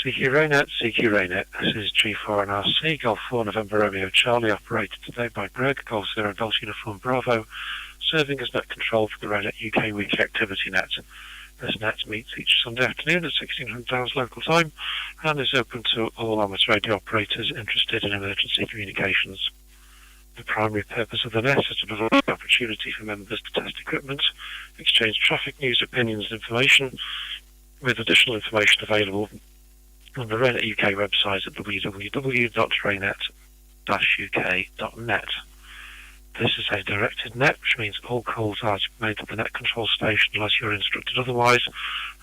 CQ RAYNET, this is G4NRC, Golf 4 November Romeo Charlie, operated today by Greg, Golf 0 Golf Uniform Bravo, serving as net control for the RAYNET-UK weekly activity net. This net meets each Sunday afternoon at 1600 hours local time and is open to all amateur radio operators interested in emergency communications. The primary purpose of the net is to provide the opportunity for members to test equipment, exchange traffic news, opinions and information, with additional information available on the RAYNET-UK website at www.raynet-uk.net. This is a directed net, which means all calls are made to the net control station unless you're instructed otherwise,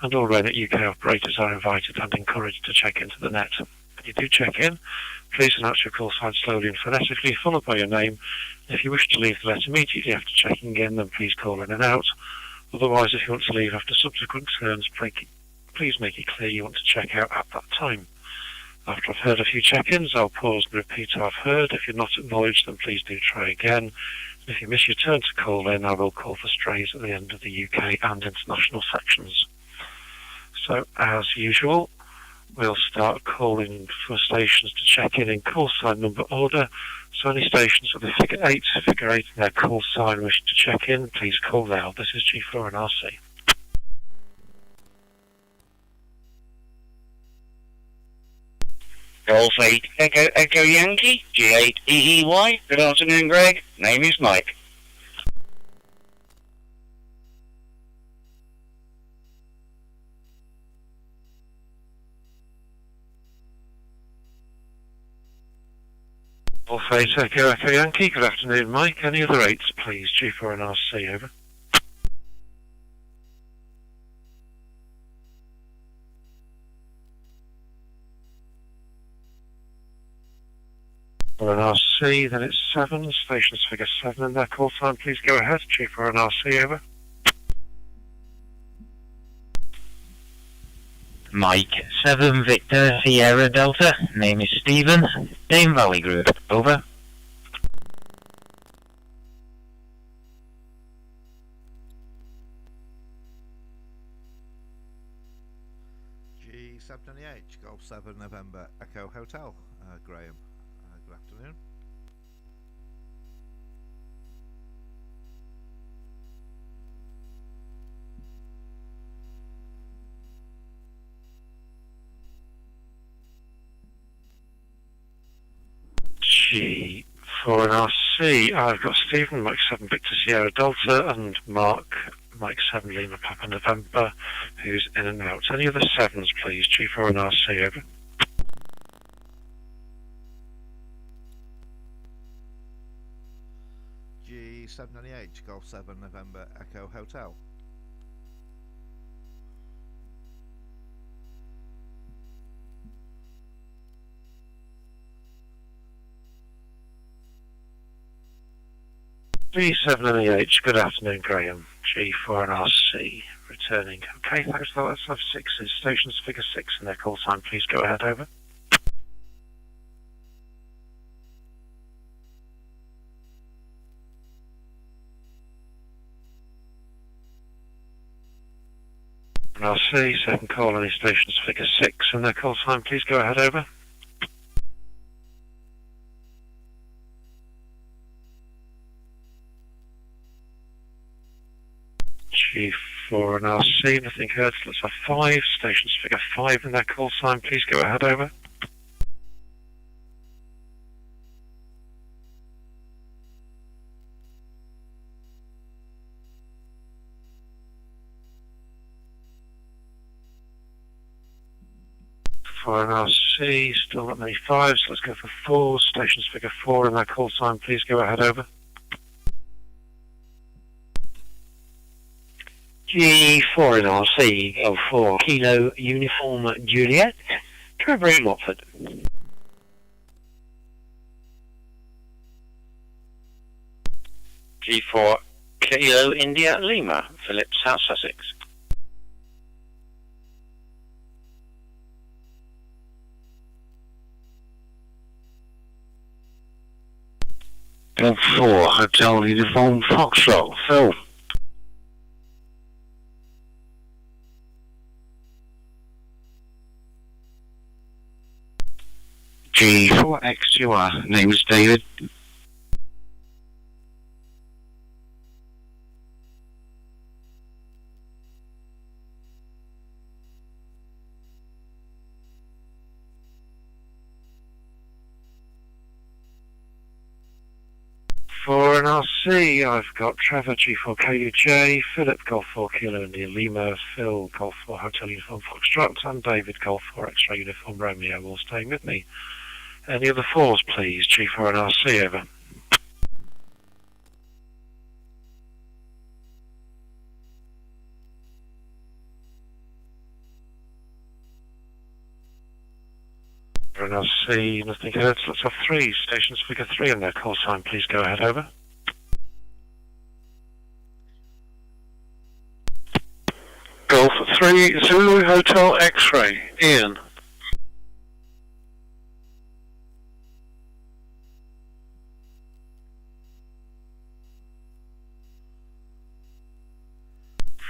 and all RAYNET-UK operators are invited and encouraged to check into the net. When you do check in, please announce your call sign slowly and phonetically, followed by your name. If you wish to leave the net immediately after checking in, then please call in and out. Otherwise, if you want to leave after subsequent turns, please make it clear you want to check out at that time. After I've heard a few check-ins, I'll pause and repeat I've heard. If you're not acknowledged, then please do try again. If you miss your turn to call in, I will call for strays at the end of the UK and international sections. So, as usual, we'll start calling for stations to check in call sign number order. So any stations with a figure 8 in their call sign wish to check in, please call now. This is G4NRC. Golf 8 Echo Yankee, G8 EEY. Good afternoon, Greg. Name is Mike. Golf 8 Echo Yankee. Good afternoon, Mike. Any other 8s, please? G4NRC, over. RNRC, then it's 7, stations figure 7 in their call sign, please go ahead. G4NRC, over. Mike 7 Victor Sierra Delta, name is Stephen, Dame Valley Group, over. G7NH, Golf 7 November Echo Hotel, Graham. Good afternoon. G4NRC, I've got Stephen, Mike 7 Victor Sierra Delta, and Mark, Mike 7 Lima Papa November, who's in and out. Any other 7s, please? G4NRC, over. G7NH, Golf 7 November Echo Hotel. G7NH, good afternoon, Graham. G4NRC, returning. Okay, thanks for that. Let's have 6s. Stations figure 6 in their call sign, please go ahead, over. RC, second call, any stations figure 6 in their call sign, please go ahead, over. G4NRC, nothing heard, so let's have 5, stations figure 5 in their call sign, please go ahead, over. RNRC, still not many 5s, let's go for 4, stations figure 4 in their call sign, please go ahead, over. G4NRC, Golf 4 Kilo Uniform Juliet, Trevor in Watford. G4 Kilo India Lima, Philip South Sussex. Golf 4 Hotel Uniform Foxtrot, Phil. G4XUR. Name is David. For an RC, I've got Trevor G4KUJ, Philip Golf 4 Kilo India Lima, Phil Golf 4 Hotel Uniform Foxtrot, and David Golf 4 X-Ray Uniform Romeo all staying with me. Any other fours, please? G4 and RC, over. For an RC, nothing heard. Let's have three. Stations figure 3 on their call sign, please go ahead, over. Golf 3 Zulu Hotel X-Ray, Ian.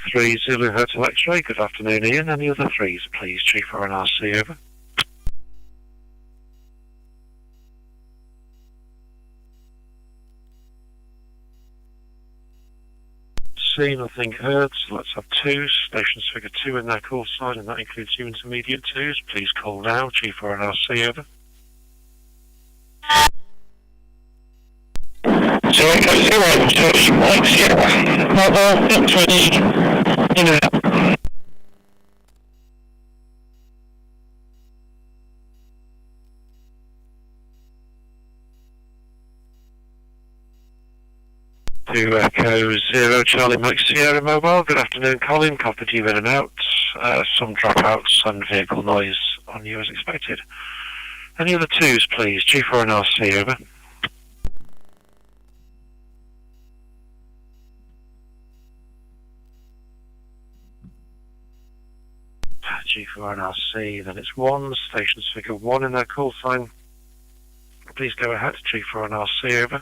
Three Zulu Hotel X-Ray, good afternoon, Ian. Any other threes, please? G4 and RC, over. Nothing heard, so let's have twos. Stations figure 2 in their call sign, and that includes you intermediate twos. Please call now. G4 and RC, over. To Echo 0 Charlie Mike Sierra Mobile, good afternoon Colin, copied you in and out, some dropouts and vehicle noise on you as expected. Any other twos please? G4 and RC, over. G4 and RC, then it's ones, stations figure 1 in their call sign. Please go ahead, G4 and RC, over.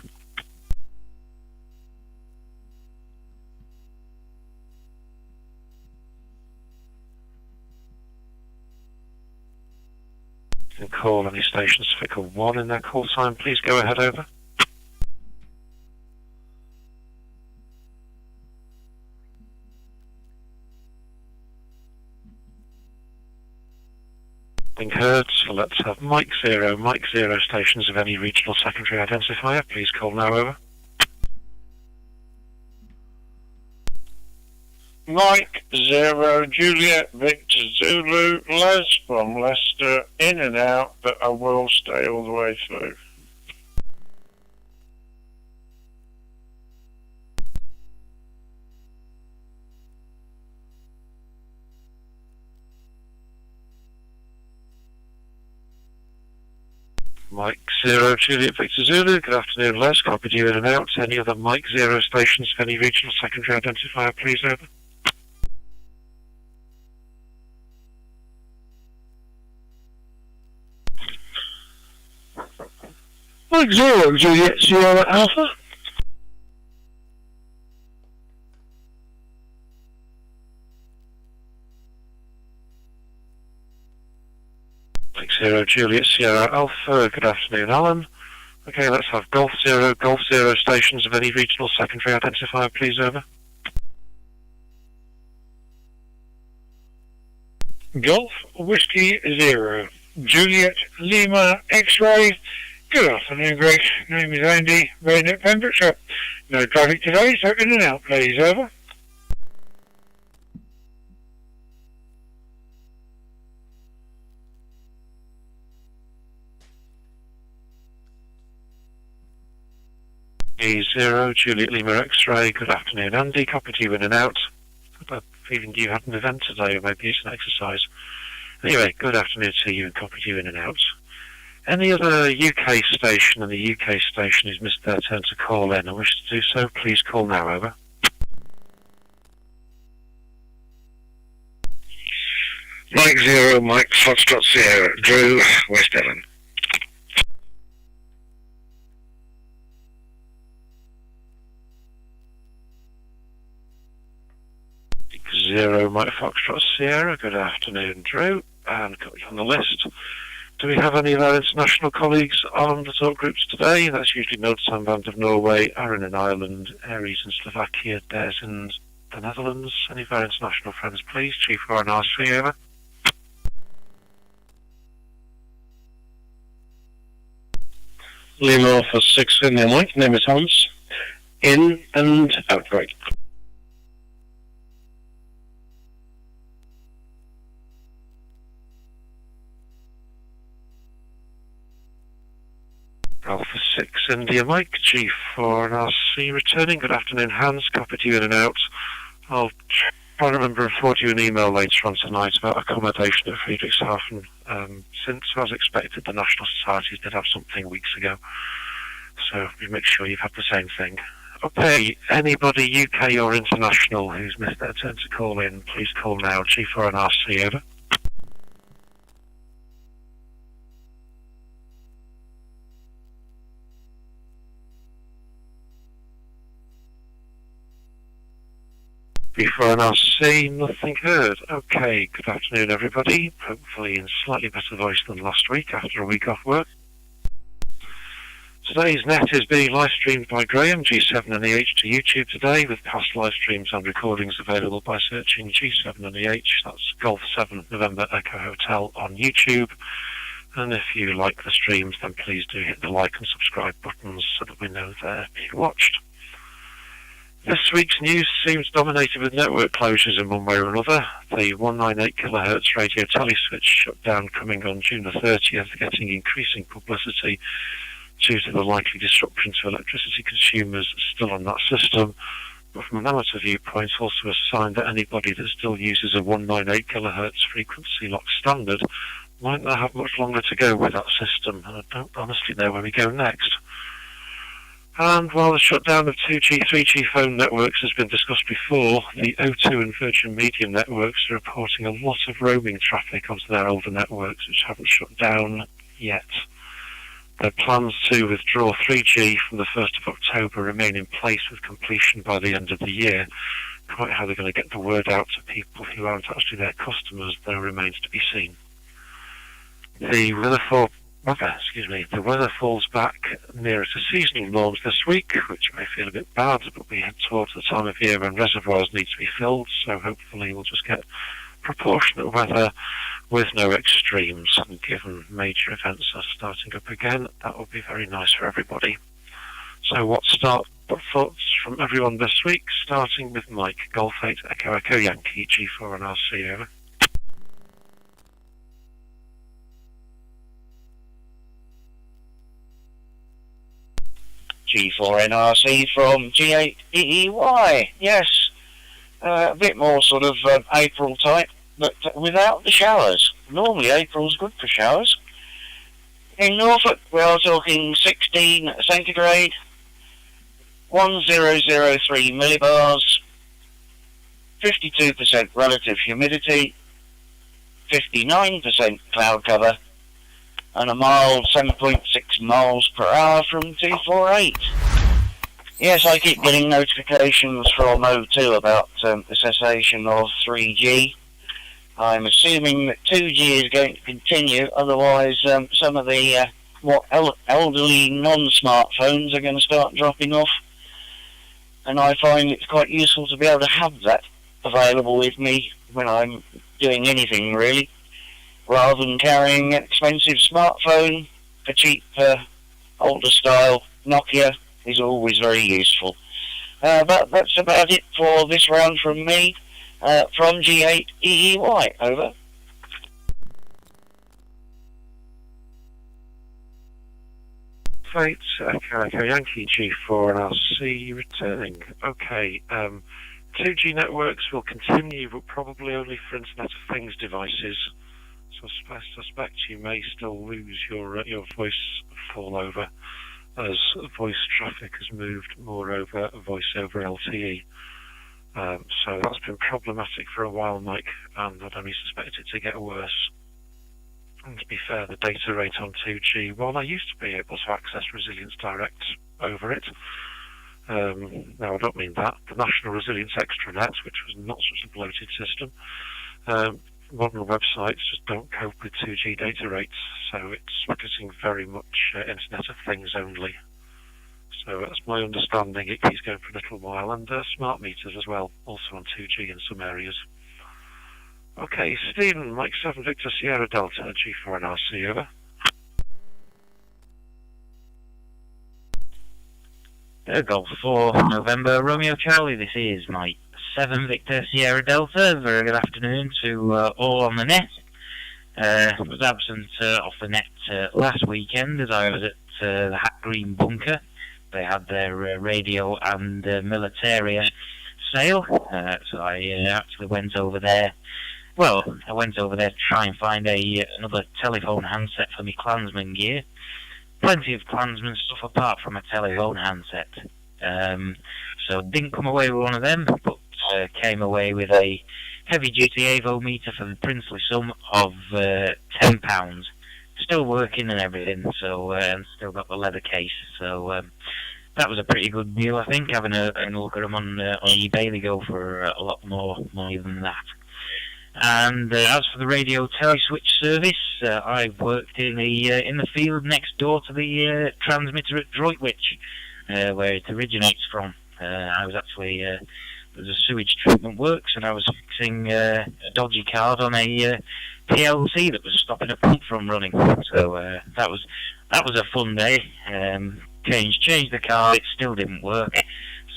And call any stations figure 1 in their call sign, please go ahead, over. Being heard, so let's have Mike 0 stations of any regional secondary identifier, please call now, over. Mike 0 Juliet Victor Zulu Les from Leicester, in and out, but I will stay all the way through. Mike 0 Juliet Victor Zulu, good afternoon Les, copied you in and out. Any other Mike 0 stations of any regional secondary identifier, please, over. Mike 0 Juliet Sierra Alpha. Mike 0 Juliet Sierra Alpha, good afternoon Alan. Okay, let's have Golf 0 stations of any regional secondary identifier, please, over. Golf Whiskey 0 Juliet Lima X-Ray. Good afternoon, Greg. Name is Andy, RAYNET Pembrokeshire. No traffic today, so in and out, please, over. E0 Juliet Lima X-Ray, good afternoon Andy, copied you in and out. I've got a feeling you had an event today, or maybe it's an exercise. Anyway, good afternoon to you and copied you in and out. Any other UK station, and the UK station has missed their turn to call in and wish to do so, please call now, over. Mike 0 Mike Foxtrot Sierra Drew West Devon. Zero Mike Foxtrot Sierra, good afternoon Drew, and got you on the list. Do we have any of our international colleagues on the talk groups today? That's usually Noord-Samband of Norway, Aaron in Ireland, Aries in Slovakia, Des in the Netherlands. Any of our international friends, please? Chief RNRC, over. Lima for 6 in the Mike, name is Hans. In and outbreak. Alpha 6 India Mike, Chief RNRC returning. Good afternoon, Hans. Copy to you in and out. I'll try to remember and forward you an email later on tonight about accommodation at Friedrichshafen. Since, as expected, the National Societies did have something weeks ago. So we make sure you've had the same thing. Okay, anybody UK or international who's missed their turn to call in, please call now. Chief RNRC, over. Before RNRC, nothing heard. Okay, good afternoon everybody. Hopefully in slightly better voice than last week after a week off work. Today's net is being live streamed by Graham, G7 and EH, to YouTube today, with past live streams and recordings available by searching G7 and EH. That's Golf 7 November Echo Hotel on YouTube. And if you like the streams, then please do hit the like and subscribe buttons so that we know they're being watched. This week's news seems dominated with network closures in one way or another. The 198 kHz radio teleswitch shut down coming on June the 30th, getting increasing publicity due to the likely disruption to electricity consumers still on that system. But from an amateur viewpoint, also a sign that anybody that still uses a 198 kHz frequency lock standard might not have much longer to go with that system, and I don't honestly know where we go next. And while the shutdown of 2G, 3G phone networks has been discussed before, the O2 and Virgin Media networks are reporting a lot of roaming traffic onto their older networks, which haven't shut down yet. Their plans to withdraw 3G from the 1st of October remain in place with completion by the end of the year. Quite how they're going to get the word out to people who aren't actually their customers, though, remains to be seen. The weather falls back nearer to seasonal norms this week, which may feel a bit bad, but we head towards the time of year when reservoirs need to be filled, so hopefully we'll just get proportionate weather with no extremes. And given major events are starting up again, that will be very nice for everybody. So what thoughts from everyone this week, starting with Mike, Golf 8 Echo Echo Yankee, G4 and RC, over. G4NRC from G8EEY. Yes, a bit more sort of April type, but without the showers. Normally April's good for showers. In Norfolk, we are talking 16 centigrade, 1003 millibars, 52% relative humidity, 59% cloud cover, and a mild 7.6 miles per hour from 248. Yes, I keep getting notifications from O2 about the cessation of 3G. I'm assuming that 2G is going to continue, otherwise some of the more elderly non-smartphones are going to start dropping off. And I find it's quite useful to be able to have that available with me when I'm doing anything, really, rather than carrying an expensive smartphone. A cheap, older style Nokia is always very useful. But that's about it for this round from me, from G8EEY, over. Fate, Echo Yankee, G4 and RC returning. Okay, 2G networks will continue, but probably only for Internet of Things devices. So I suspect you may still lose your voice fall over, as voice traffic has moved more over voice over LTE. So that's been problematic for a while, Mike, and I'd only suspect it to get worse. And to be fair, the data rate on 2G, while I used to be able to access Resilience Direct over it, now I don't mean that, the National Resilience Extranet, which was not such a bloated system, modern websites just don't cope with 2G data rates, so it's getting very much Internet of Things only. So that's my understanding. It keeps going for a little while, and smart meters as well, also on 2G in some areas. Okay, Stephen, Mike 7 Victor Sierra Delta, G4 and RC, over. Golf 4 November Romeo Charlie, this is Mike 7 Victor Sierra Delta. Very good afternoon to all on the net. I was absent off the net last weekend as I was at the Hat Green Bunker. They had their radio and militaria sale, so I actually went over there. Well, I went over there to try and find another telephone handset for my Klansman gear. Plenty of Klansman stuff apart from a telephone handset. So didn't come away with one of them, but came away with a heavy-duty AVO meter for the princely sum of £10. Still working and everything, so and still got the leather case. So that was a pretty good deal, I think. Having a look at them on eBay, they go for a lot more money than that. And as for the radio teleswitch service, I've worked in the field next door to the transmitter at Droitwich, where it originates from. I was actually there's a sewage treatment works, and I was fixing a dodgy card on a PLC that was stopping a pump from running. So that was a fun day. Changed the card, it still didn't work,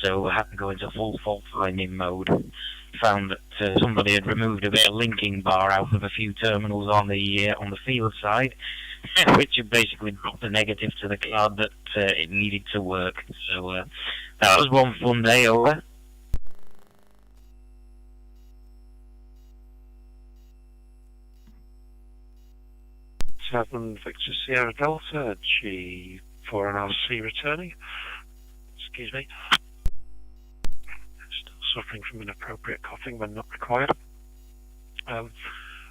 so I had to go into full fault finding mode. Found that somebody had removed a bit of linking bar out of a few terminals on the field side, which had basically dropped the negative to the card that it needed to work. So that was one fun day over. Seven Victor Sierra Delta, G4 and RC returning. Excuse me. Suffering from inappropriate coughing when not required.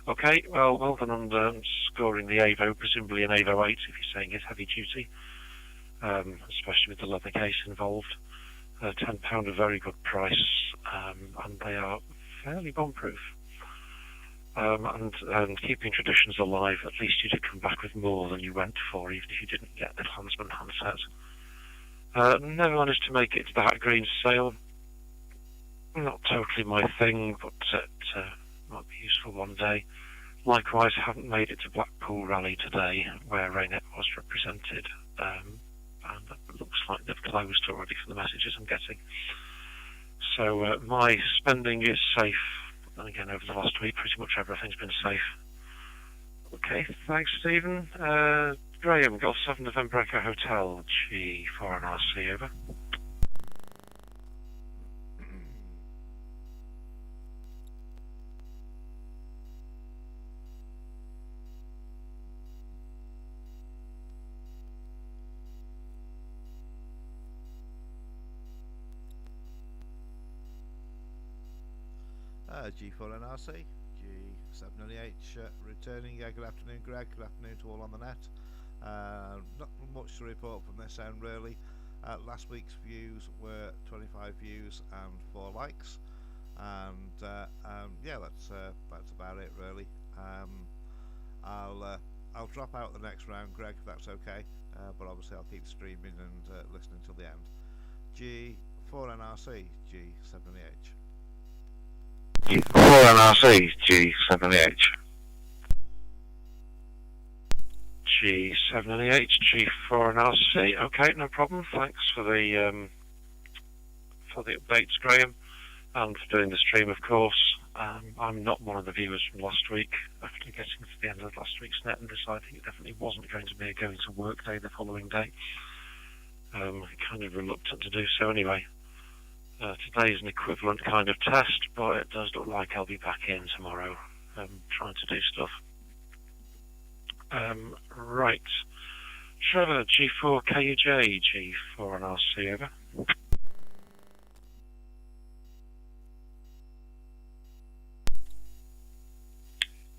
Okay, well done on scoring the AVO, presumably an AVO 8 if you're saying it's heavy duty, especially with the leather case involved. £10 a very good price, and they are fairly bomb-proof. And keeping traditions alive, at least you did come back with more than you went for, even if you didn't get the Klansman handset. Never managed to make it to the Hat Green sale. Not totally my thing, but it might be useful one day. Likewise, haven't made it to Blackpool Rally today, where RAYNET was represented, and it looks like they've closed already for the messages I'm getting. So my spending is safe, but then again over the last week pretty much everything's been safe. Okay, thanks Stephen. Graham, Golf 7 November Echo Hotel, G4 and RC, over. G4 NRC, G7NH returning. Good afternoon, Greg. Good afternoon to all on the net. Not much to report from this end, really. Last week's views were 25 views and 4 likes, and yeah, that's about it, really. I'll drop out the next round, Greg, if that's okay. But obviously, I'll keep streaming and listening till the end. G4 NRC, G7NH. G4 NRC, G7NH. G7NH, G4 and RC. Okay, no problem. Thanks for the updates, Graham, and for doing the stream, of course. I'm not one of the viewers from last week. After getting to the end of last week's net and deciding it definitely wasn't going to be a going to work day the following day, kind of reluctant to do so anyway. Today is an equivalent kind of test, but it does look like I'll be back in tomorrow, trying to do stuff. Right. Trevor, G4 KUJ, G4 and RC, over.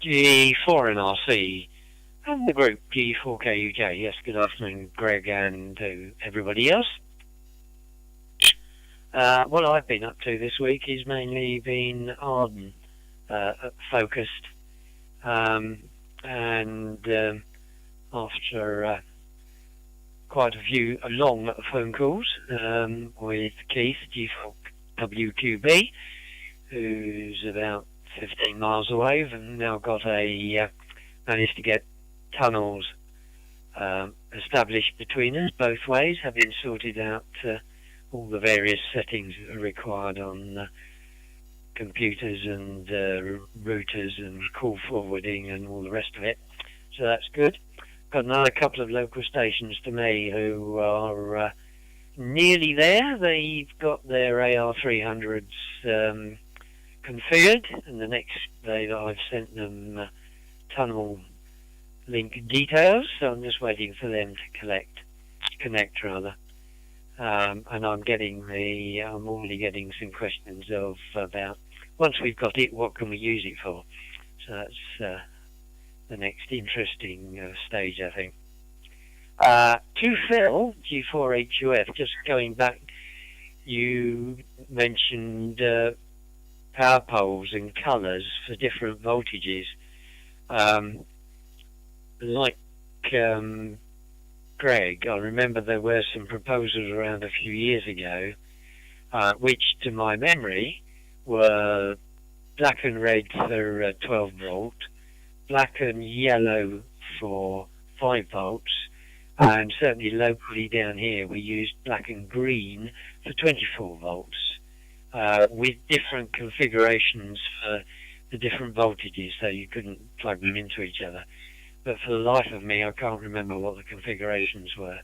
G4 and RC, and the group G4 KUJ. Yes, good afternoon, Greg, and to everybody else. What I've been up to this week is mainly been Arden focused, and after quite a few long phone calls with Keith, G4WQB, who's about 15 miles away, and now got managed to get tunnels established between us both ways, having sorted out all the various settings that are required on computers and routers and call forwarding and all the rest of it. So that's good. Got another couple of local stations to me who are nearly there. They've got their AR300s configured, and the next day that I've sent them tunnel link details, so I'm just waiting for them to connect rather. And I'm already getting some questions about, once we've got it, what can we use it for? So that's the next interesting stage, I think. To Phil, G4HUF, just going back, you mentioned power poles and colours for different voltages. Like Greg, I remember there were some proposals around a few years ago, which to my memory were black and red for 12 volt, black and yellow for 5 volts, and certainly locally down here we used black and green for 24 volts, with different configurations for the different voltages, so you couldn't plug them into each other. But for the life of me, I can't remember what the configurations were.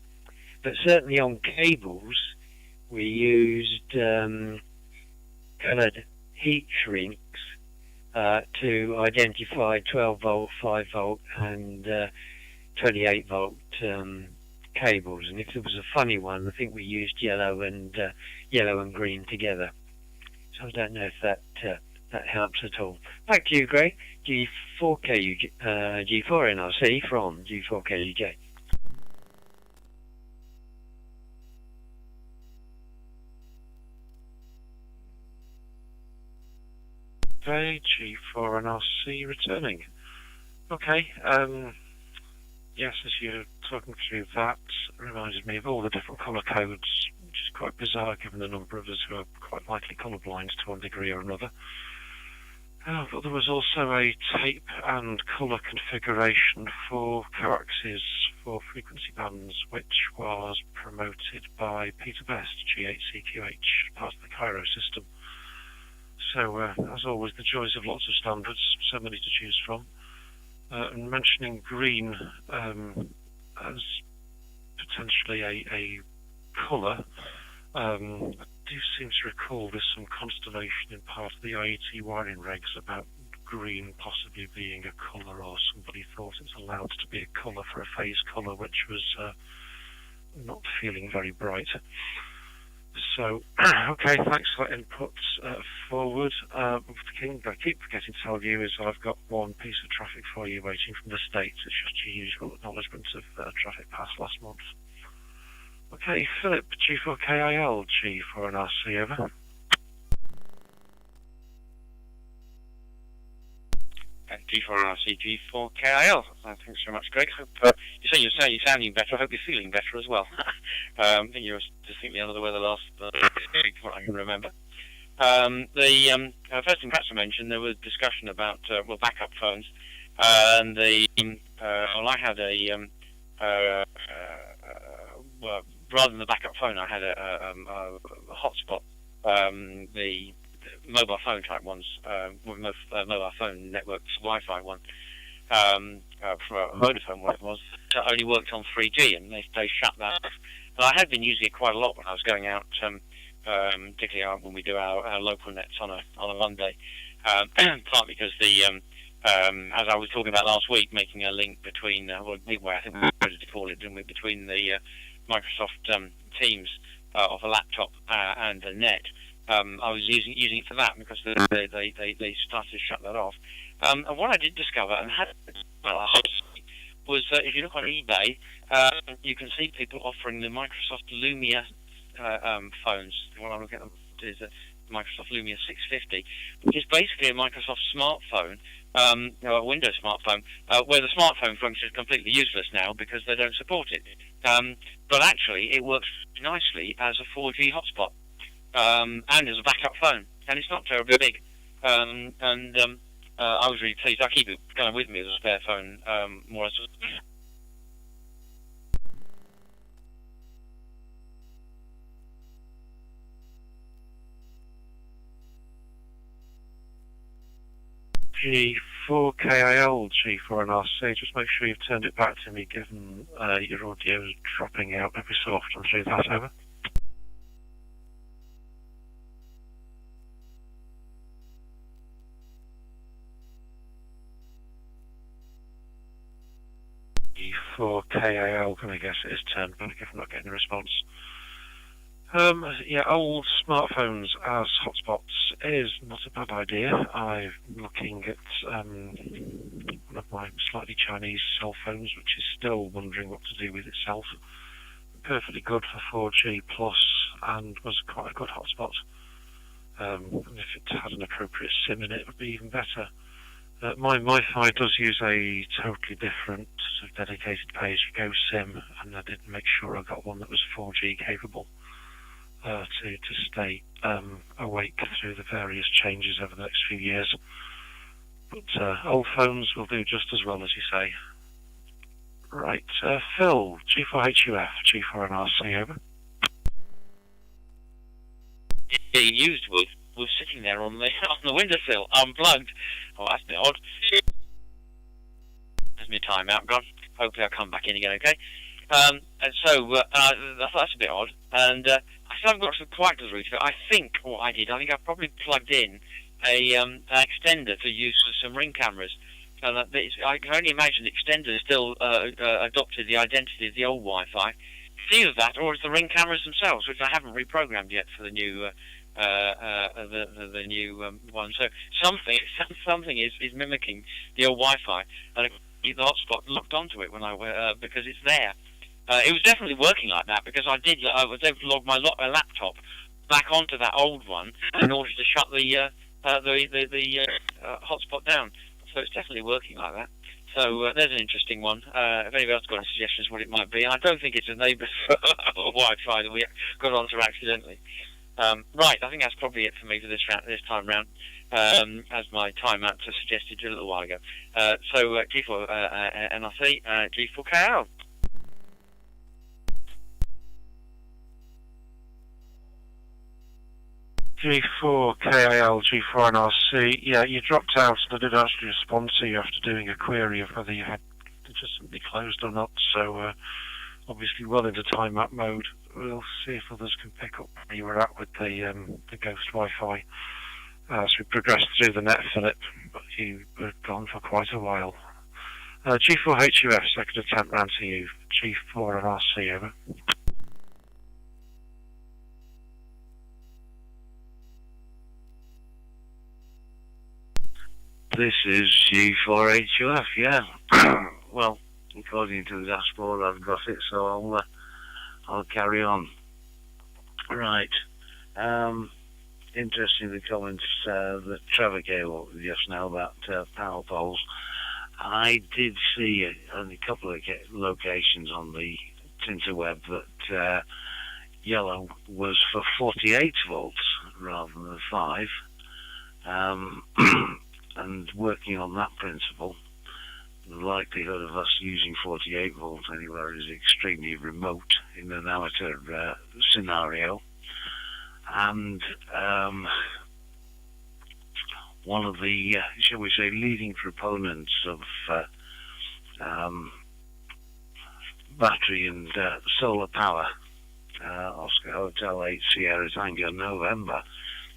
But certainly on cables, we used coloured heat shrinks to identify 12 volt, 5 volt and 28 volt cables. And if there was a funny one, I think we used yellow and green together. So I don't know if that helps at all. Back to you, Greg. G4NRC from G4KUJ. G4NRC returning. Okay, yes, as you're talking through that, it reminded me of all the different colour codes, which is quite bizarre given the number of us who are quite likely colourblind to one degree or another. But there was also a tape and colour configuration for coaxes for frequency bands, which was promoted by Peter Best, G8CQH, part of the Cairo system. So, as always, the joys of lots of standards, so many to choose from. And mentioning green as potentially a colour, I do seem to recall there's some consternation in part of the IET wiring regs about green possibly being a colour, or somebody thought it's allowed to be a colour for a phase colour, which was not feeling very bright. So, okay, thanks for that input forward. King, I keep forgetting to tell you is I've got one piece of traffic for you waiting from the States. It's just your usual acknowledgement of traffic passed last month. Okay, Philip, G4KIL, G4NRC, over. G4NRC, G4KIL. Thanks very much, Greg. Hope you say you're sounding better. I hope you're feeling better as well. I think you were distinctly under the weather last week, what I can remember. The first thing perhaps to mention, there was discussion about backup phones, and I had a rather than the backup phone, I had a hotspot. The mobile phone type ones, mobile phone networks, Wi-Fi one, for Vodafone, what it was, that only worked on 3G, and they shut that off. But I had been using it quite a lot when I was going out, particularly when we do our local nets on a Monday, partly because as I was talking about last week, making a link between, I think we wanted to call it, didn't we, between the Microsoft Teams of a laptop and the net. I was using it for that because they started to shut that off. And what I did discover, and was if you look on eBay, you can see people offering the Microsoft Lumia phones. The one I'm looking at is a Microsoft Lumia 650, which is basically a Microsoft smartphone a Windows smartphone, where the smartphone function is completely useless now because they don't support it. But actually, it works nicely as a 4G hotspot and as a backup phone, and it's not terribly big. I was really pleased. I keep it kind of with me as a spare phone, more or less. G4KIL, G4NRC, just make sure you've turned it back to me given your audio is dropping out every so often through that, over. G4KIL, can I guess it is turned back if I'm not getting a response. Yeah, old smartphones as hotspots is not a bad idea. I'm looking at one of my slightly Chinese cell phones, which is still wondering what to do with itself. Perfectly good for 4G plus, and was quite a good hotspot. And if it had an appropriate SIM in it, it would be even better. My Wi-Fi does use a totally different sort of dedicated pay-as-you-go SIM, and I did make sure I got one that was 4G capable. To stay awake through the various changes over the next few years. But old phones will do just as well, as you say. Right, Phil, G4HUF, G4NRC, over. Being used was sitting there on the windowsill, unplugged. Oh, that's a bit odd. There's my timeout gone. Hopefully I'll come back in again, okay? And so that's a bit odd. And I still haven't got quite to the root of it. I think I probably plugged in an extender to use for some Ring cameras. And I can only imagine the extender still adopted the identity of the old Wi-Fi. It's either that or it's the Ring cameras themselves, which I haven't reprogrammed yet for the new the new one. So something is mimicking the old Wi-Fi, and the hotspot locked onto it when because it's there. It was definitely working like that because I was able to log my laptop back onto that old one in order to shut the hotspot down. So it's definitely working like that. So there's an interesting one. If anybody else got any suggestions what it might be, I don't think it's a neighbour's Wi-Fi that we got onto accidentally. Right, I think that's probably it for me for this time round, as my timeout suggested a little while ago. So G4 NRC, G4KL. G4KIL, G4NRC, yeah, you dropped out and I did actually respond to you after doing a query of whether you had just simply closed or not, so obviously well into timeout mode. We'll see if others can pick up where you were at with the ghost Wi-Fi as we progressed through the net, Philip, but you were gone for quite a while. G4HUF, second attempt round to you. G4NRC, over. This is G4HUF, yeah. Well, according to the dashboard, I've got it, so I'll carry on. Right. Interesting the comments that Trevor gave up just now about power poles. I did see on a couple of locations on the Tinterweb that yellow was for 48 volts rather than 5. And working on that principle, the likelihood of us using 48 volts anywhere is extremely remote in an amateur scenario. And one of the, shall we say, leading proponents of battery and solar power, Oscar Hotel 8 Sierra Tango November,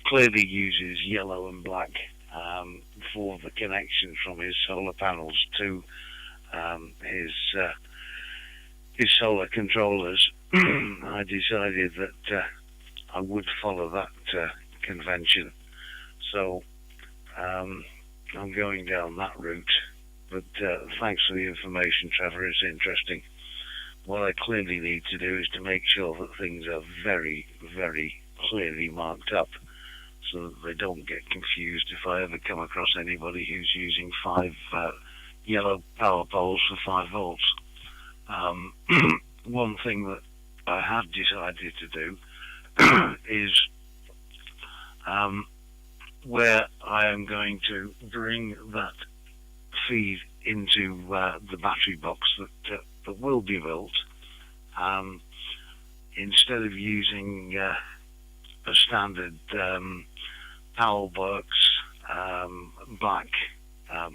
clearly uses yellow and black for the connection from his solar panels to his solar controllers. I decided that I would follow that convention, so I'm going down that route. But thanks for the information, Trevor. It's interesting. What I clearly need to do is to make sure that things are very, very clearly marked up, so that they don't get confused if I ever come across anybody who's using 5 yellow power poles for 5 volts. One thing that I have decided to do is where I am going to bring that feed into the battery box that will be built. Instead of using a standard PowerWorks black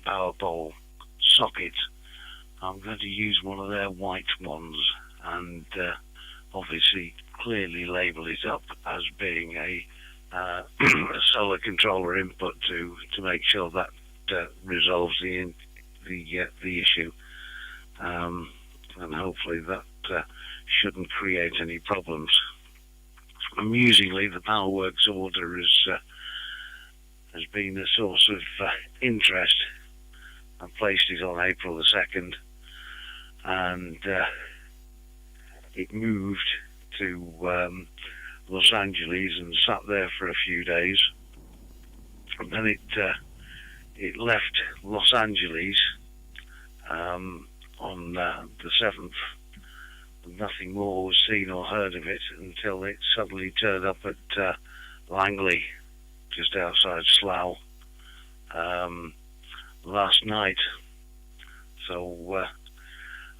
power pole socket, I'm going to use one of their white ones, and obviously clearly label it up as being a solar controller input to make sure that resolves the issue, and hopefully that shouldn't create any problems. Amusingly, the PowerWorks order has been a source of interest. I placed it on April the 2nd, and it moved to Los Angeles and sat there for a few days, and then it left Los Angeles on the 7th. Nothing more was seen or heard of it until it suddenly turned up at Langley, just outside Slough, last night. So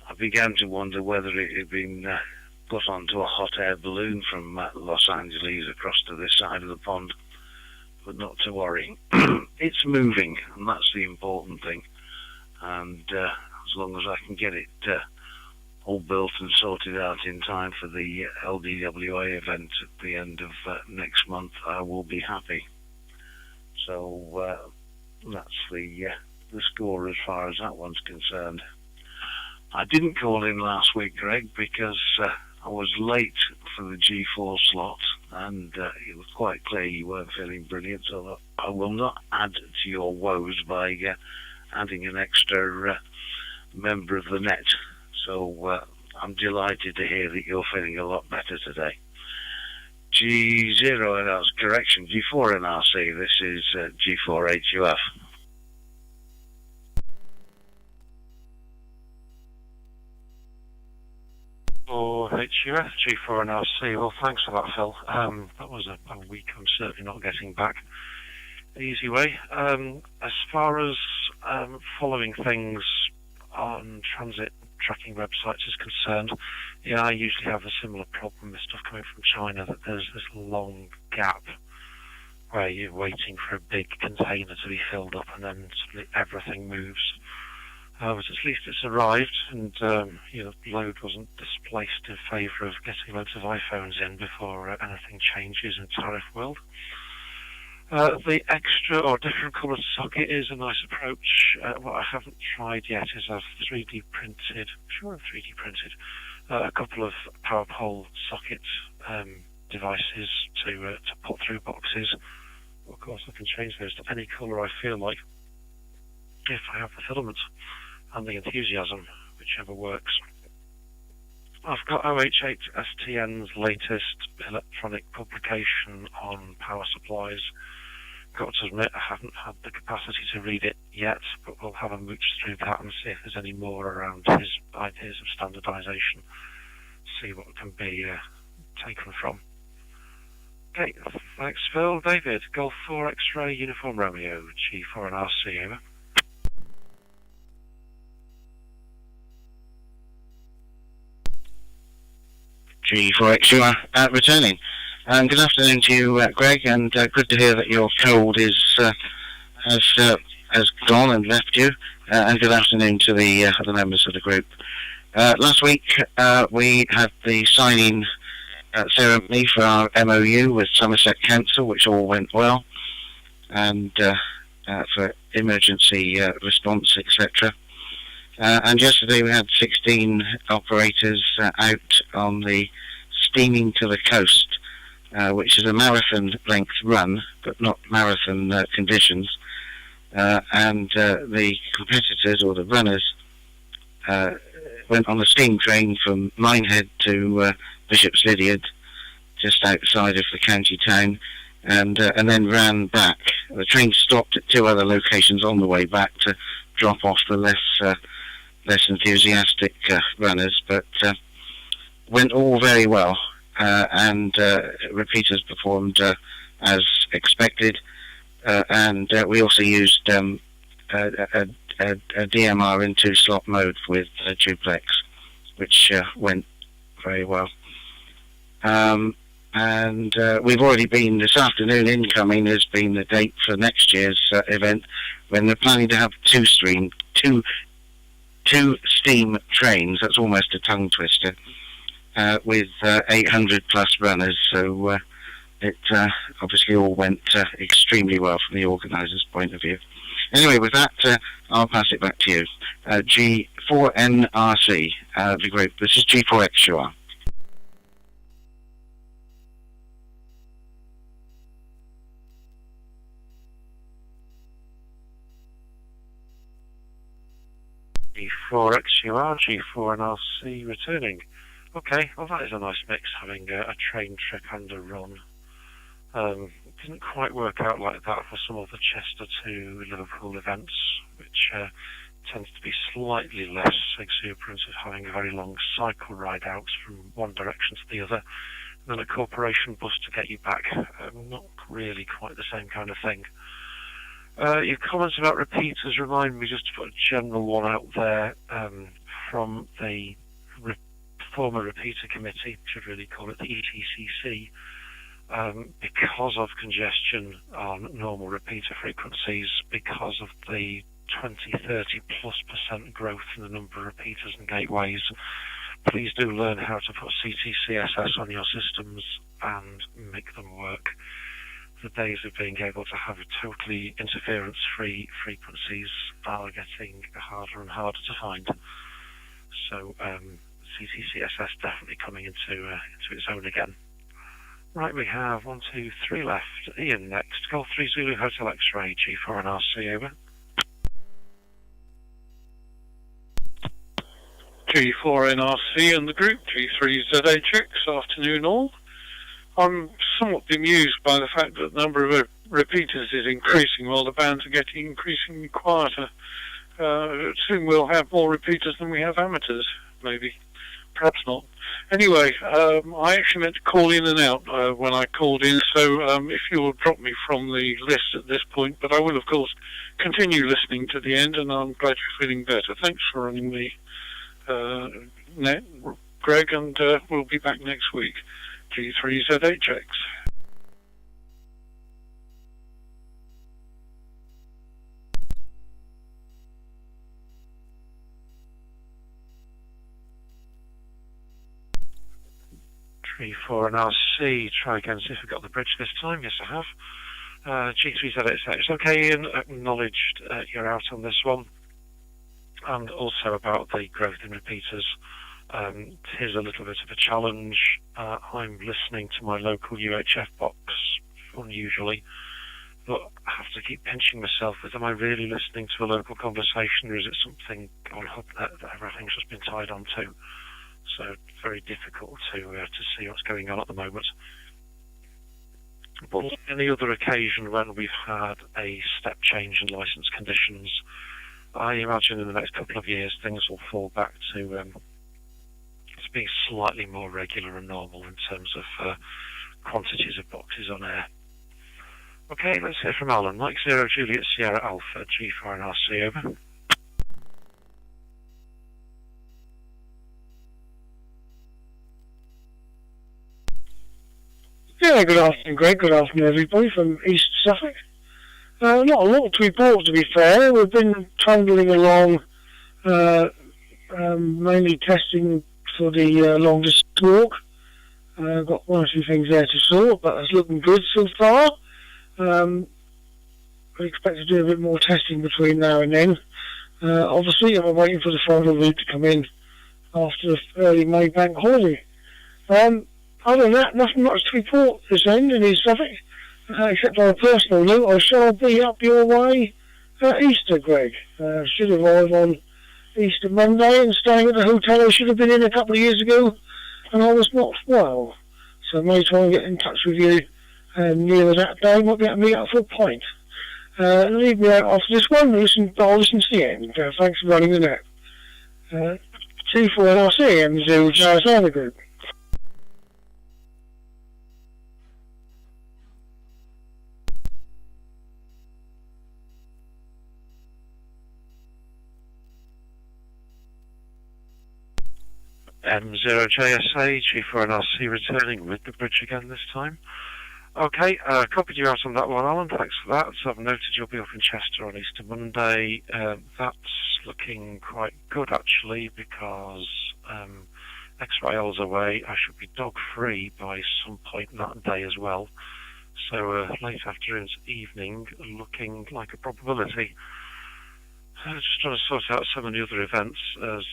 I began to wonder whether it had been put onto a hot air balloon from Los Angeles across to this side of the pond, but not to worry. It's moving, and that's the important thing, and as long as I can get it all built and sorted out in time for the LDWA event at the end of next month, I will be happy. So that's the score as far as that one's concerned. I didn't call in last week, Greg, because I was late for the G4 slot, and it was quite clear you weren't feeling brilliant, so I will not add to your woes by adding an extra member of the net. So I'm delighted to hear that you're feeling a lot better today. G0, that's correction, G4 NRC, this is G4 HUF. Or HUF, G4 NRC. Well, thanks for that, Phil. That was a week I'm certainly not getting back the easy way. As far as following things on transit tracking websites is concerned, yeah, I usually have a similar problem with stuff coming from China, that there's this long gap where you're waiting for a big container to be filled up and then suddenly everything moves. But at least it's arrived, and the load wasn't displaced in favour of getting loads of iPhones in before anything changes in tariff world. The extra or different coloured socket is a nice approach. What I haven't tried yet is I've 3D printed, a couple of power pole socket devices to put through boxes. Of course, I can change those to any colour I feel like, if I have the filament and the enthusiasm, whichever works. I've got OH8 STN's latest electronic publication on power supplies. Got to admit, I haven't had the capacity to read it yet, but we'll have a mooch through that and see if there's any more around his ideas of standardisation. See what can be taken from. Okay, thanks Phil. David, Golf 4 X-Ray Uniform Romeo, G4 and RC, over. G4XU returning. Good afternoon to you, Greg, and good to hear that your cold has gone and left you. And good afternoon to the other members of the group. Last week we had the signing ceremony for our MOU with Somerset Council, which all went well, and for emergency response, etc. And yesterday we had 16 operators out on the Steaming to the Coast, which is a marathon length run, but not marathon conditions. And the competitors, or the runners, went on a steam train from Minehead to Bishop's Lydeard, just outside of the county town, and then ran back. The train stopped at 2 other locations on the way back to drop off the less enthusiastic runners, but went all very well, and repeaters performed as expected, and we also used a DMR in 2-slot mode with duplex, which went very well. And we've already been, this afternoon incoming has been the date for next year's event, when they're planning to have two steam trains. That's almost a tongue twister, with 800 plus runners. So it obviously all went extremely well from the organisers' point of view. Anyway, with that, I'll pass it back to you. G4NRC, the group. This is G4XUR. G4XUR, G4NRC returning. Okay, well that is a nice mix, having a train trip and a run. Didn't quite work out like that for some of the Chester to Liverpool events, which tends to be slightly less exuberant of having a very long cycle ride out from one direction to the other, and then a corporation bus to get you back. Not really quite the same kind of thing. Your comments about repeaters remind me just to put a general one out there from the former repeater committee, should really call it the ETCC, because of congestion on normal repeater frequencies, because of the 20-30+% growth in the number of repeaters and gateways. Please do learn how to put CTCSS on your systems and make them work. The days of being able to have totally interference-free frequencies are getting harder and harder to find. So CTCSS definitely coming into its own again. Right, we have 1, 2, 3 left. Ian next. Golf 3 Zulu Hotel X-Ray, G4NRC, over. G4NRC and the group, G3ZHX, afternoon all. I'm somewhat bemused by the fact that the number of repeaters is increasing while the bands are getting increasingly quieter. Soon we'll have more repeaters than we have amateurs, maybe. Perhaps not. Anyway, I actually meant to call in and out when I called in, so if you will drop me from the list at this point, but I will, of course, continue listening to the end, and I'm glad you're feeling better. Thanks for running the net, Greg, and we'll be back next week. G3ZHX. G4NRC, try again, see if we've got the bridge this time. Yes, I have. G3ZHX. Okay, Ian, acknowledged you're out on this one. And also about the growth in repeaters. Here's a little bit of a challenge. I'm listening to my local UHF box, unusually, but I have to keep pinching myself with, am I really listening to a local conversation, or is it something on HubNet that everything's just been tied onto? So very difficult to see what's going on at the moment. But any other occasion when we've had a step change in licence conditions, I imagine in the next couple of years things will fall back to being slightly more regular and normal in terms of quantities of boxes on air. Okay, let's hear from Alan. Mike 0 Juliet Sierra Alpha, G4NRC, over. Yeah, good afternoon, Greg. Good afternoon, everybody from East Suffolk. Not a lot to report, to be fair. We've been trundling along, mainly testing for the longest walk. Got one or two things there to sort, but it's looking good so far. We expect to do a bit more testing between now and then. Obviously, I'm waiting for the final route to come in after the early May bank holiday. Other than that, nothing much to report this end in East Suffolk, except on a personal note, I shall be up your way at Easter, Greg. Should arrive on Easter Monday and staying at the hotel I should have been in a couple of years ago, and I was not well. So I may try and get in touch with you near that day might be able to meet up for a pint. Leave me out after this one. I'll listen to the end. Thanks for running the net. T4NRC and 0 Arizona Group. M0JSA, G4NRC returning with the bridge again this time. Okay, copied you out on that one, Alan, thanks for that. So I've noted you'll be up in Chester on Easter Monday. That's looking quite good actually, because X-Rail's away. I should be dog-free by some point that day as well. So late afternoon to evening looking like a probability. Just trying to sort out some of the other events, as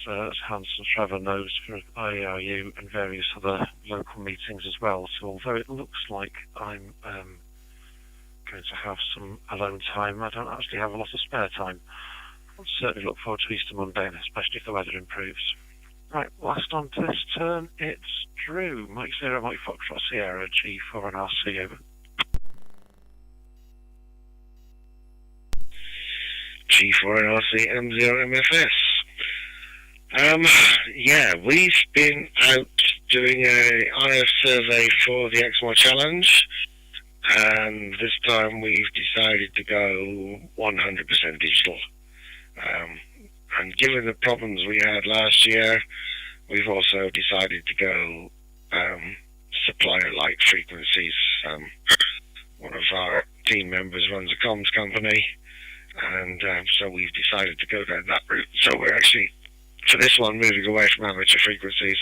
Hans and Trevor knows, for IARU and various other local meetings as well. So although it looks like I'm going to have some alone time, I don't actually have a lot of spare time. I'll certainly look forward to Easter Monday, especially if the weather improves. Right, last on to this turn, it's Drew, Mike 0, Mike Foxtrot Sierra, G4 and RC over. G4NRC M0MFS. Yeah, we've been out doing a RF survey for the XMOR Challenge, and this time we've decided to go 100% digital. And given the problems we had last year, we've also decided to go supplier light frequencies. One of our team members runs a comms company, and so we've decided to go down that route. So we're actually, for this one, moving away from amateur frequencies,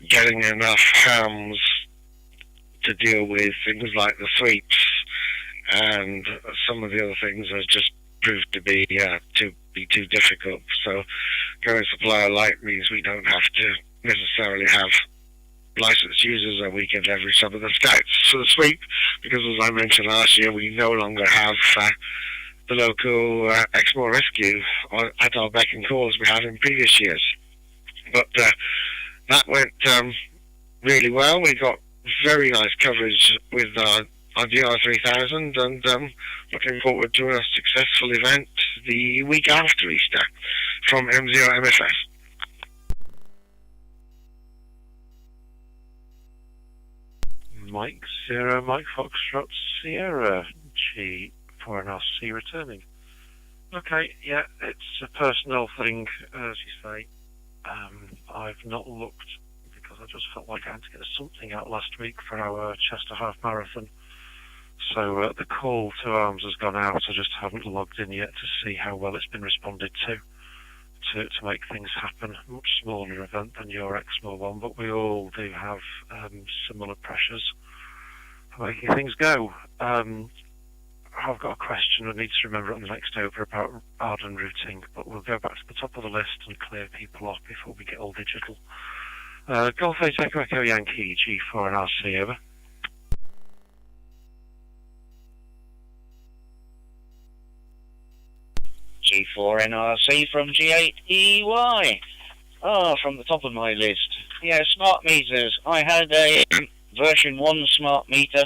getting enough hams to deal with things like the sweeps, and some of the other things have just proved to be too difficult. So going supplier light means we don't have to necessarily have licensed users, and we can leverage some of the scouts for the sweep, because as I mentioned last year, we no longer have the local XMOR rescue at our beck and call as we have in previous years. But that went really well. We got very nice coverage with our DR3000, and looking forward to a successful event the week after Easter from M0MFS. Mike 0, Mike Foxtrot Sierra, G4NRC returning. Okay, yeah, it's a personnel thing, as you say. I've not looked because I just felt like I had to get something out last week for our Chester Half Marathon. So the call to arms has gone out. I just haven't logged in yet to see how well it's been responded to make things happen. Much smaller event than your XMOR one, but we all do have similar pressures for making things go. I've got a question I need to remember on the next over about Arden routing, but we'll go back to the top of the list and clear people off before we get all digital. Golf 8 Echo Yankee, G4 and RC over. G4NRC from G8EY. From the top of my list. Yeah, smart meters. I had a version 1 smart meter,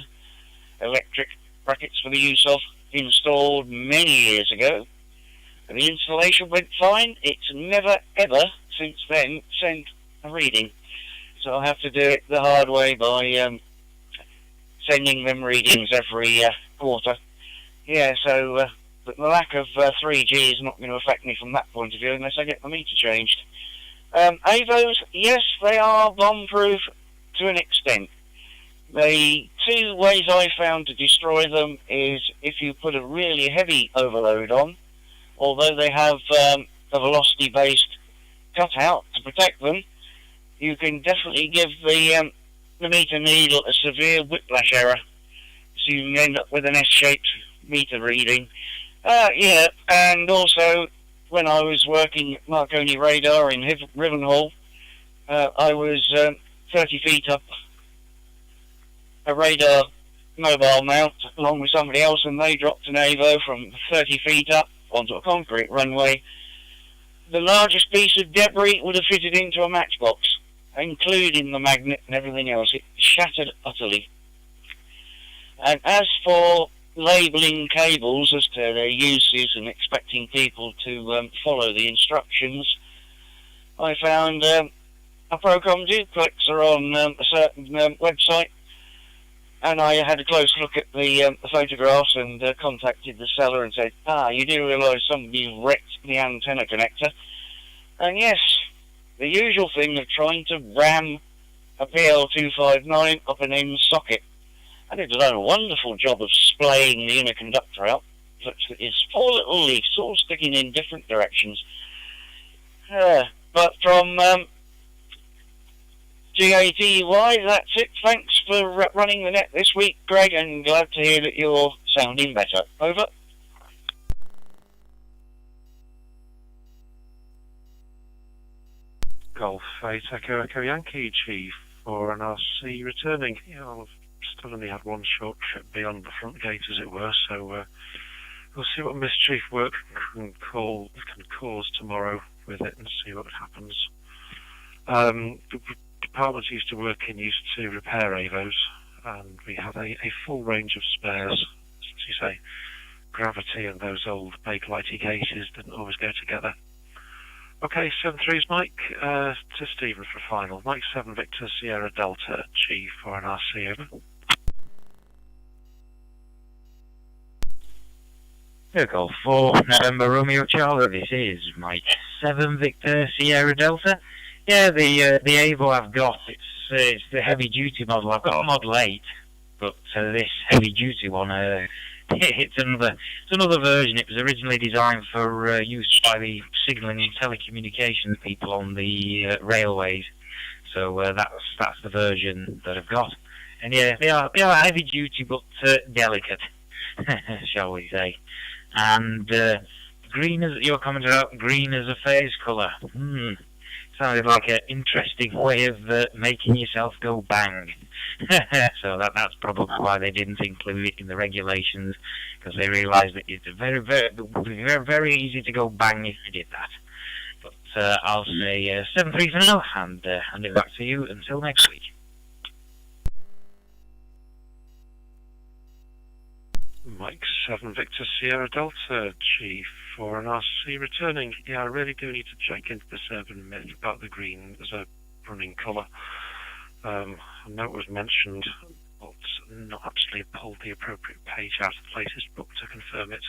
electric brackets for the use of, installed many years ago. The installation went fine. It's never ever since then sent a reading. So I'll have to do it the hard way by sending them readings every quarter. Yeah, so but the lack of 3G is not going to affect me from that point of view unless I get the meter changed. AVOs, yes, they are bomb-proof to an extent. The two ways I found to destroy them is if you put a really heavy overload on, although they have a velocity-based cutout to protect them, you can definitely give the meter needle a severe whiplash error, so you can end up with an S-shaped meter reading. Yeah, and also when I was working at Marconi Radar in Rivenhall, I was 30 feet up a radar mobile mount along with somebody else, and they dropped an AVO from 30 feet up onto a concrete runway. The largest piece of debris would have fitted into a matchbox, including the magnet and everything else. It shattered utterly. And as for labelling cables as to their uses and expecting people to follow the instructions, I found a Procom duplexer on a certain website, and I had a close look at the photographs and contacted the seller and said, you do realise somebody wrecked the antenna connector. And yes, the usual thing of trying to ram a PL259 up an end socket. And it's done a wonderful job of splaying the inner conductor out, such that it's 4 little leaves all sticking in different directions. But from GATY, that's it. Thanks for running the net this week, Greg, and glad to hear that you're sounding better. Over. Golf 8 Echo Echo Yankee Chief for an RC returning. Yeah, I've still only had one short trip beyond the front gate, as it were, so we'll see what mischief work can cause tomorrow with it and see what happens. The department used to repair AVOs, and we had a full range of spares. As you say, gravity and those old Bakelite cases didn't always go together. Okay, 7-3's Mike to Stephen for final. Mike 7 Victor Sierra Delta G for an RC, over. Golf 4 November Romeo Charlie. This is Mike 7 Victor Sierra Delta. Yeah, the Avo I've got, it's the heavy duty model. I've got a Model 8, but this heavy duty one, it's another version. It was originally designed for use by the signalling and telecommunications people on the railways. So that's the version that I've got. And yeah, they are heavy duty but delicate, shall we say. And green, as your comment about green as a phase colour. Sounded like an interesting way of making yourself go bang. So that's probably why they didn't include it in the regulations, because they realised that it's very, very, very easy to go bang if you did that. But I'll say 7-3 for now, and hand it back to you until next week. Mike 7 Victor Sierra Delta G for an RC returning. Yeah, I really do need to check into this urban myth about the green as a running colour. I know it was mentioned, but not actually pulled the appropriate page out of the latest book to confirm it.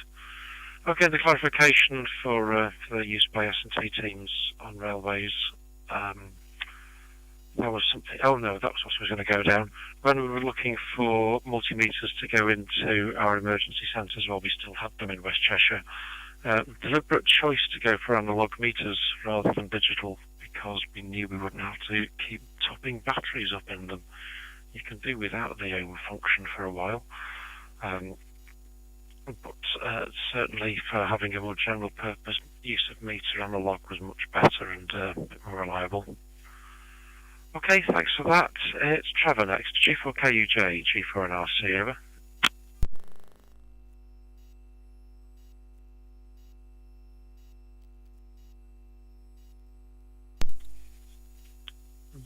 Okay, the clarification for the use by S&T teams on railways. That was something. Oh no, that was what was going to go down. When we were looking for multimeters to go into our emergency centres while we still had them in West Cheshire, deliberate choice to go for analogue meters rather than digital, because we knew we wouldn't have to keep topping batteries up in them. You can do without the OWN function for a while, but certainly for having a more general purpose use of meter analogue was much better and a bit more reliable. Okay, thanks for that. It's Trevor next. G4KUJ, G4 and RC, over.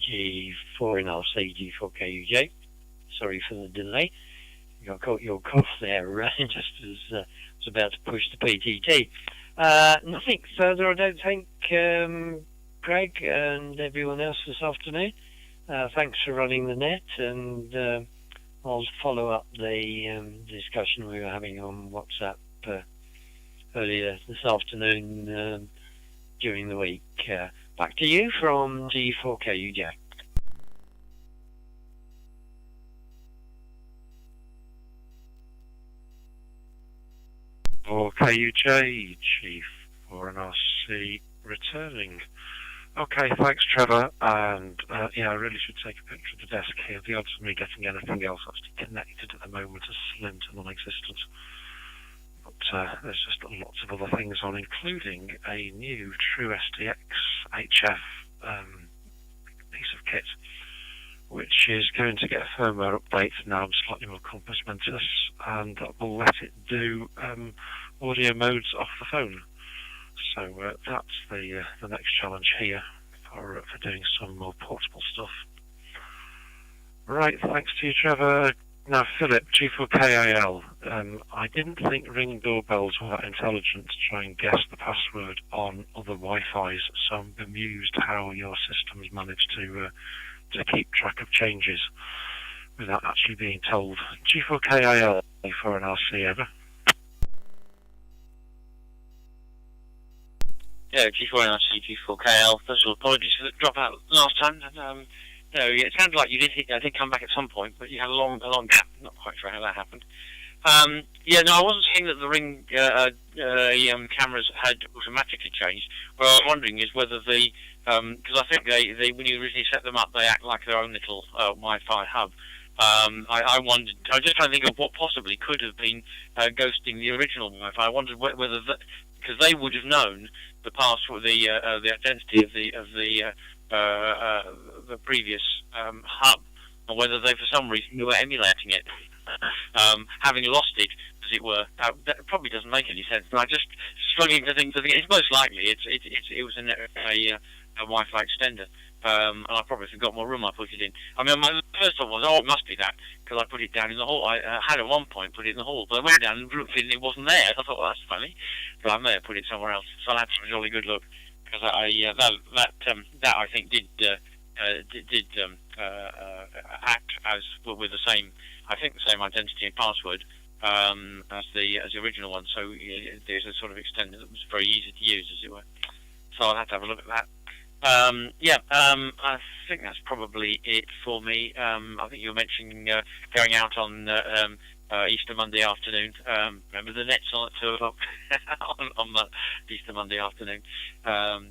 G4 and RC, G4KUJ. Sorry for the delay. You got your cough there, just as I was about to push the PTT. Nothing further, I don't think, Greg and everyone else this afternoon. Thanks for running the net, and I'll follow up the discussion we were having on WhatsApp earlier this afternoon during the week. Back to you from G4KUJ. For KUJ, Chief for an RC returning. Okay, thanks Trevor, and yeah, I really should take a picture of the desk here. The odds of me getting anything else actually connected at the moment are slim to non-existent. But there's just lots of other things on, including a new True SDX HF piece of kit, which is going to get a firmware update now, slightly more compass mentis, and that will let it do audio modes off the phone. So that's the next challenge here for doing some more portable stuff. Right, thanks to you, Trevor. Now, Philip, G4KAL, I didn't think Ring doorbells were that intelligent to try and guess the password on other Wi-Fis, so I'm bemused how your systems managed to keep track of changes without actually being told. G4KAL for an RC ever. Yeah, G4NRC, G4KL. First of all, apologies for the dropout last time. No, it sounded like you did come back at some point, but you had a long gap. Not quite sure how that happened. Yeah, no, I wasn't saying that the Ring cameras had automatically changed. What I was wondering is whether the because I think they when you originally set them up, they act like their own little Wi-Fi hub. I wondered. I was just trying to think of what possibly could have been ghosting the original Wi-Fi. I wondered whether that, because they would have known the password, the identity of the previous hub, or whether they for some reason were emulating it, having lost it, as it were. That probably doesn't make any sense. And I'm just struggling to think. It's most likely it was a Wi-Fi extender. And I probably forgot what room I put it in. I mean, my first thought was, it must be that, because I put it down in the hall. I had at one point put it in the hall, but I went down and looked and it wasn't there. I thought, well, that's funny, but I may have put it somewhere else. So I'll have to have a jolly good look, because that I think did act as with the same, I think the same identity and password as the original one. So there's a sort of extender that was very easy to use, as it were. So I'll have to have a look at that. I think that's probably it for me. I think you were mentioning going out on Easter Monday afternoon. Remember the nets on at 2 o'clock on the Easter Monday afternoon. But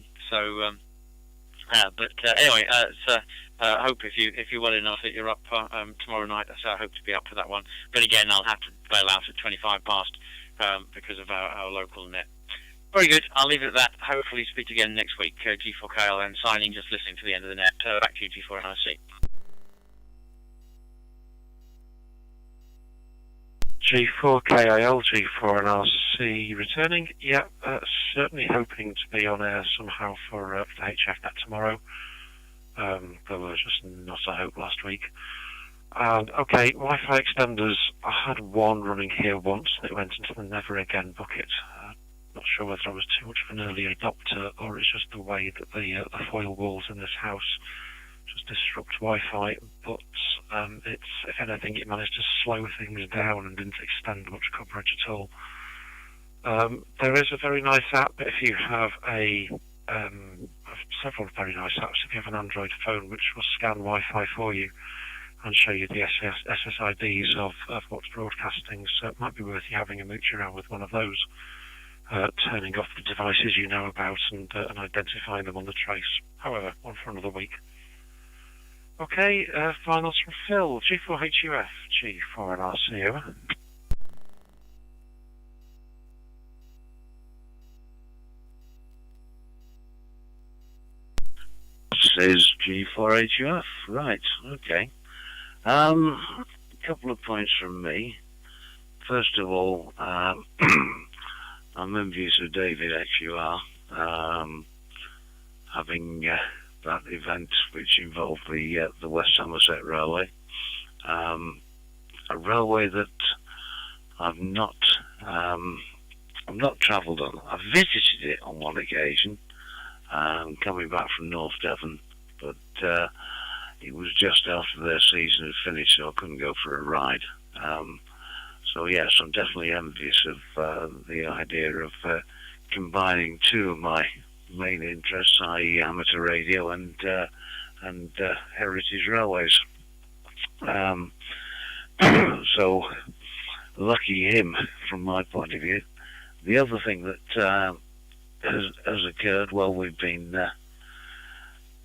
anyway, I hope if you're well enough that you're up tomorrow night. So I hope to be up for that one. But again, I'll have to bail out at 25 past because of our local net. Very good. I'll leave it at that. Hopefully speak again next week. G4KL and signing, just listening to the end of the net. Back to you, G4NRC. G4KAL, G4NRC returning. Yeah, certainly hoping to be on air somehow for the HFNet tomorrow. There was just not a hope last week. And okay, Wi-Fi extenders. I had one running here once, and it went into the never again bucket. Not sure whether I was too much of an early adopter, or it's just the way that the foil walls in this house just disrupt Wi-Fi. But it's, if anything, it managed to slow things down and didn't extend much coverage at all. There is a very nice app if you have several very nice apps if you have an Android phone, which will scan Wi-Fi for you and show you the SSIDs of what's broadcasting. So it might be worth you having a mooch around with one of those. Turning off the devices you know about and identifying them on the trace. However, one for another week. Okay, finals from Phil. G4HUF, G4NRC, over. Says G4HUF. Right, okay. A couple of points from me. First of all, I'm envious of David XUR having that event which involved the West Somerset Railway, a railway that I've not travelled on. I've visited it on one occasion, coming back from North Devon, but it was just after their season had finished, so I couldn't go for a ride. So yes, I'm definitely envious of the idea of combining two of my main interests, i.e. amateur radio and heritage railways. So lucky him from my point of view. The other thing that has occurred while we've been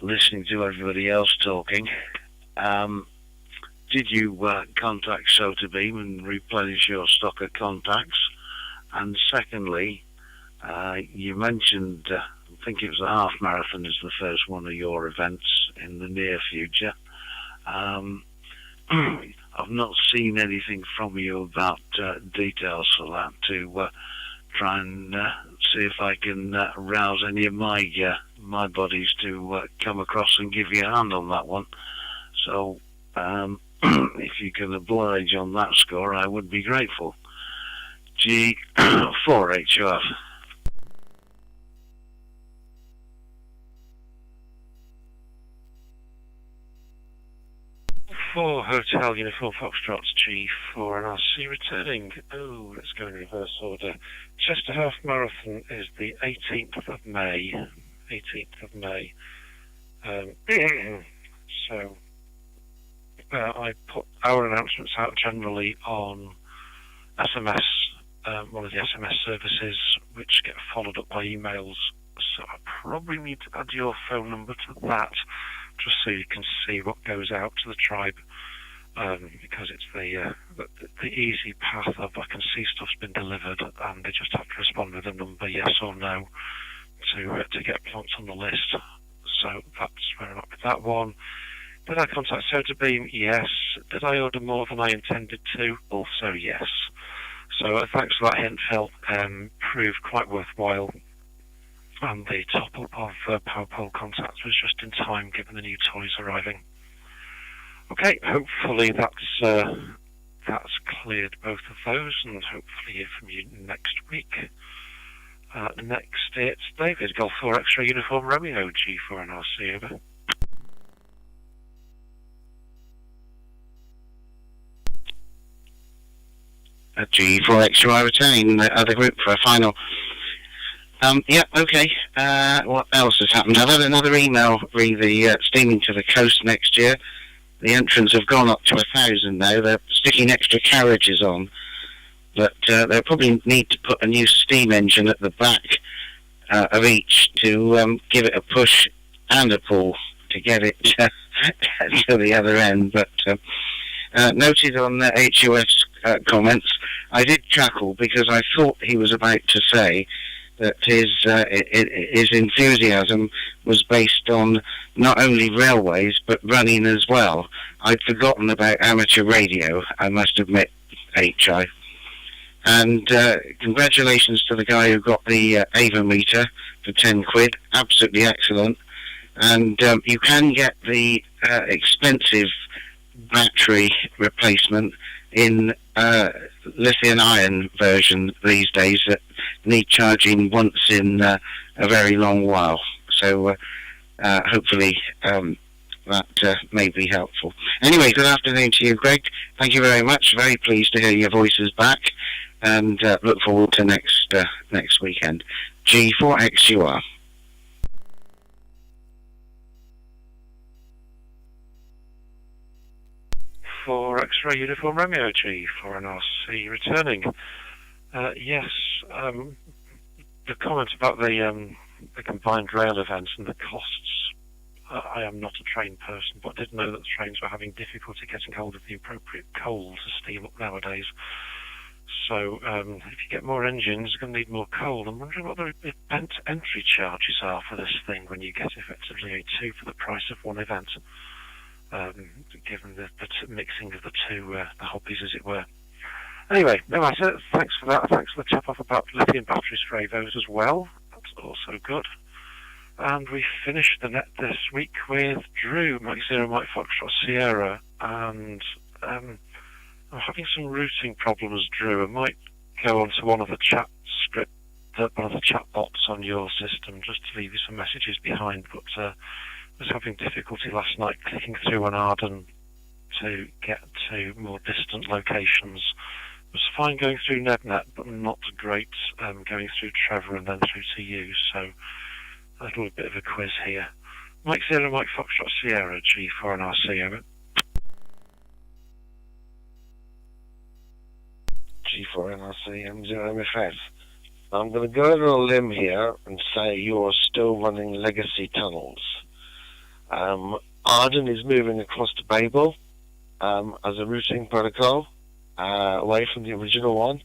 listening to everybody else talking, did you contact SOTA-Beam and replenish your stock of contacts? And secondly, you mentioned, I think it was a half marathon is the first one of your events in the near future. I've not seen anything from you about details for that to try and see if I can rouse any of my buddies to come across and give you a hand on that one. So if you can oblige on that score, I would be grateful. G4HUF. For Hotel Uniform Foxtrot's G4 and RC returning. Oh, let's go in reverse order. Chester Half Marathon is the 18th of May. 18th of May. So, I put our announcements out generally on SMS, one of the SMS services, which get followed up by emails. So I probably need to add your phone number to that, just so you can see what goes out to the tribe, because it's the easy path of I can see stuff's been delivered, and they just have to respond with a number, yes or no, to get plonked on the list. So that's where I'm at with that one. Did I contact Sodabeam? Yes. Did I order more than I intended to? Also yes. So thanks for that hint, Phil. Proved quite worthwhile. And the top-up of power pole contacts was just in time, given the new toys arriving. Okay, hopefully that's cleared both of those, and hopefully hear from you next week. Next, it's David, Golf 4 Extra Uniform Romeo, G4 and RC, over. G4X, I retain the group for a final. Yeah, okay. What else has happened? I've had another email re the steaming to the coast next year. The entrants have gone up to 1,000 now. They're sticking extra carriages on, but they'll probably need to put a new steam engine at the back of each to give it a push and a pull to get it to the other end. But noted on the HUS comments, I did chuckle because I thought he was about to say that his enthusiasm was based on not only railways but running as well. I'd forgotten about amateur radio, I must admit, HI. And congratulations to the guy who got the Ava meter for 10 quid, absolutely excellent. And you can get the expensive battery replacement in lithium ion version these days that need charging once in a very long while. So hopefully that may be helpful. Anyway, good afternoon to you, Greg. Thank you very much. Very pleased to hear your voices back, and look forward to next weekend. G4XUR. For X-Ray Uniform Romeo, G4 and RC returning. Yes, the comment about the combined rail events and the costs. I am not a train person, but I did know that the trains were having difficulty getting hold of the appropriate coal to steam up nowadays. So if you get more engines, you're going to need more coal. I'm wondering what the event entry charges are for this thing when you get effectively two for the price of one event, given the mixing of the two the hobbies, as it were. Anyway, no matter. Thanks for that. Thanks for the tip off about lithium batteries for AVOs as well. That's also good. And we finished the net this week with Drew, Mike Zero, Mike Foxtrot Sierra, and I'm having some routing problems, Drew. I might go onto one of the chat script, one of the chat bots on your system, just to leave you some messages behind. But I was having difficulty last night clicking through on Arden to get to more distant locations. It was fine going through NetNet, but not great going through Trevor and then through to you. So a little bit of a quiz here. Mike Zero, Mike Foxtrot Sierra, G4 and RC, over. G4 and RC, M0MFF. I'm going to go over a limb here and say you're still running legacy tunnels. Arden is moving across to Babel as a routing protocol away from the original one,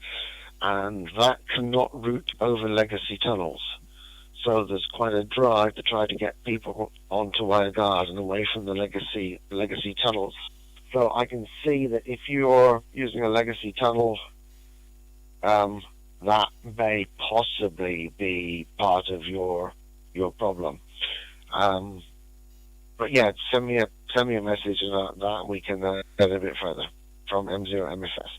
and that cannot route over legacy tunnels. So there's quite a drive to try to get people onto WireGuard and away from the legacy tunnels. So I can see that if you're using a legacy tunnel, that may possibly be part of your problem. But But yeah, send me a message and that we can get a bit further from M0MFS.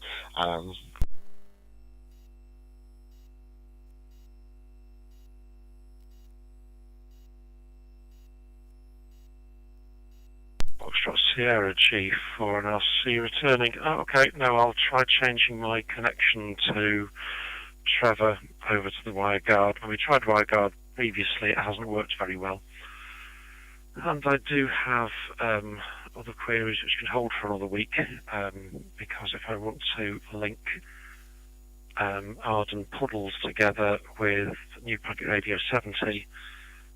Foxtrot Sierra G4 and RC returning. Oh, okay, no, I'll try changing my connection to Trevor over to the WireGuard. When we tried WireGuard previously, it hasn't worked very well. And I do have other queries which can hold for another week, because if I want to link Arden Puddles together with New Packet Radio 70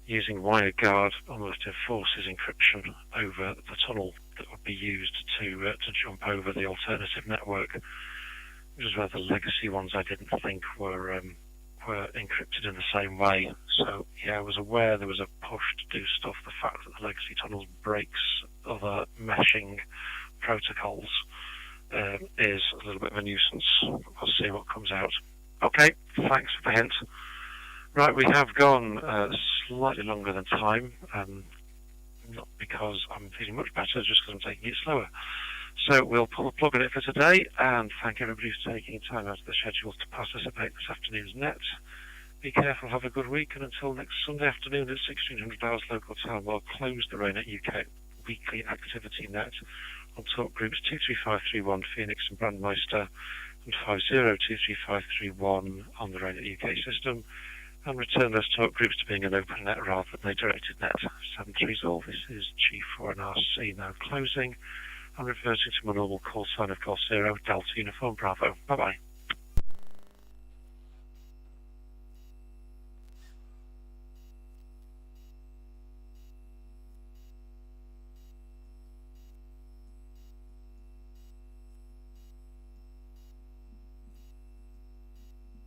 using WireGuard, almost enforces encryption over the tunnel that would be used to jump over the alternative network, which is where the legacy ones I didn't think were encrypted in the same way. So yeah, I was aware there was a push to do stuff. The fact that the legacy tunnels breaks other meshing protocols is a little bit of a nuisance. We'll see what comes out. Okay, thanks for the hint. Right, we have gone slightly longer than time, not because I'm feeling much better, just because I'm taking it slower. So we'll pull a plug on it for today, and thank everybody for taking time out of the schedule to participate this afternoon's net. Be careful, have a good week, and until next Sunday afternoon at 1600 hours local time, we'll close the RAYNET-UK weekly activity net on talk groups 23531 Pheonix and Brandmeister and 50235331 on the RAYNET-UK system, and return those talk groups to being an open net rather than a directed net. 730 all. This is G4 and RC now closing. I'm reverting to my normal call sign of course 0 Delta Uniform Bravo. Bye bye.